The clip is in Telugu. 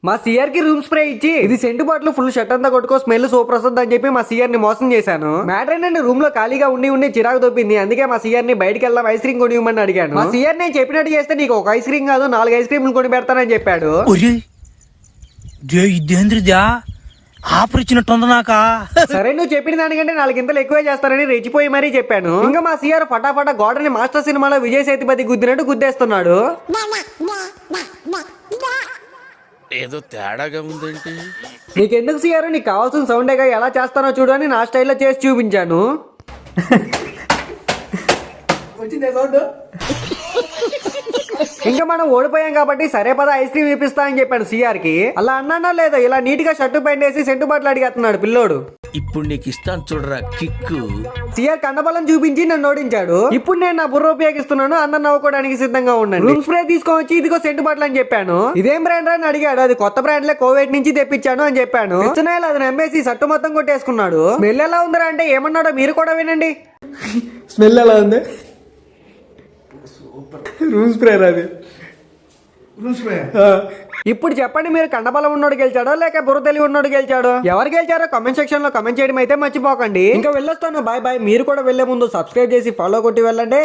మా సిఆర్ కి రూమ్ స్ప్రే ఇచ్చి ఇది సెంటు బాటిల్ ఫుల్ షర్ట్ అంతా కొట్టుకో స్మెల్ సూపర్ వస్తుంది అని చెప్పి మా సిఆర్ ని మోసం చేశాను. మ్యాటర్ ఏంటంటే రూమ్ లో ఖాళీగా ఉండి చిరాకు తోపింది. అందుకే మా సిఆర్ ని బయటికి వెళ్దాం ఐస్ క్రీమ్ కొని ఇవ్వమని అడిగాను. మా సిఆర్ నేను చెప్పినట్టు చేస్తే నీకు ఒక ఐస్ క్రీమ్ కాదు 4 ఐస్ క్రీమ్లు కొని పెడతానని చెప్పాడు. సరే నువ్వు చెప్పిన దానికంటే 4 ఇంతలు ఎక్కువే చేస్తానని రెచ్చిపోయి మరీ చెప్పాను. ఇంకా మా సిఆర్ ఫటాఫటా గోడని మాస్టర్ సినిమాలో విజయ్ సేతుపతి గుద్దినట్టు గుద్దేస్తున్నాడు. ఏదో తేడాగా ఉందేంటి? నీకెందుకు సిఆర్ నీకు కావాల్సిన సౌండేగా ఎలా చేస్తానో చూడు అని నా స్టైల్లో చేసి చూపించాను. వచ్చిందే సౌండ్. ఇంకా మనం ఓడిపోయాం కాబట్టి సరే పద ఐస్ క్రీమ్ ఇప్పిస్తా అని చెప్పాడు సిఆర్ కి. అలా అన్నా లేదో ఇలా నీట్ గా షర్టు ప్యాంట్ వేసి సెంటు బాటిల్ అడిగేస్తున్నాడు పిల్లోడు. ఇప్పుడు నీకు ఇస్తాను చూడరా కిక్కు. సిఆర్ కండబలం చూపించి నన్ను ఓడించాడు. ఇప్పుడు నేను నా బుర్ర ఉపయోగిస్తున్నాను. అందరు నవ్వుకోవడానికి సిద్ధంగా ఉండండి. రూమ్ స్ప్రే తీసుకొని వచ్చి ఇదిగో సెంటు బాటిల్ అని చెప్పాను. ఇదేం బ్రాండ్ అని అడిగాడు. అది కొత్త బ్రాండ్ లే కోవేట్ నుంచి తెప్పించాను అని చెప్పాను. ఇచ్చినాయలు అది నమ్మేసి షర్టు మొత్తం కొట్టేసుకున్నాడు. స్మెల్ ఎలా ఉందరా అంటే ఏమన్నాడో మీరు కూడా వినండి. స్మెల్ ఎలా ఉంది? రూమ్ స్ప్రే రాది. ఇప్పుడు చెప్పండి మీరు కండబలం ఉన్నోడు గెలిచాడో లేక బుర్ర తెలివి ఉన్నోడు గెలిచాడో? ఎవరు గెలిచారో కామెంట్ సెక్షన్ లో కామెంట్ చేయడం అయితే మర్చిపోకండి. ఇంకా వెళ్ళొస్తాను. Bye bye. మీరు కూడా వెళ్లే ముందు సబ్స్క్రైబ్ చేసి ఫాలో కొట్టి వెళ్ళండి.